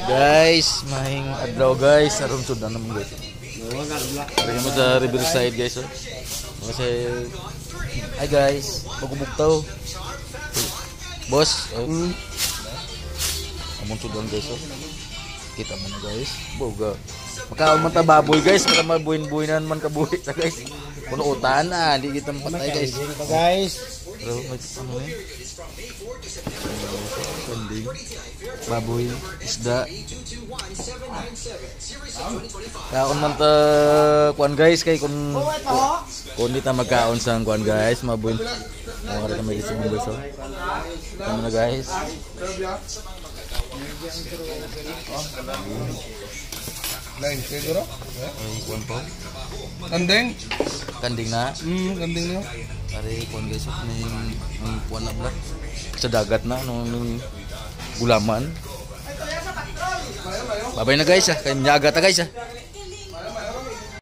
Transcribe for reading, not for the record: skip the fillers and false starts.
Guys, mahing adlaw guys, aron sudan naman guys. Ari mo sa Riverside guys oh. Kasi hi guys, magubugtaw. Boss, amon sudan guys oh. Kita mo na guys, boga. Makaon man ta baboy guys, para mabuin-buinan man kabuhi ta guys. Kuno utan di kita mapatay guys. Guys, Pero may ano ni? Kanding, baboy, isda. Kaon man ta kuan guys kay kun di ta magkaon sa kuan guys, mabuin. Mo kada may isang guys. Tama na guys. lain siguro. Kuan po. Kandeng. Kanding na. Kandeng na. Ari kuan guys, may kuan na bla. Sa dagat na nung gulaman. Babay na guys kay nyaga ta guys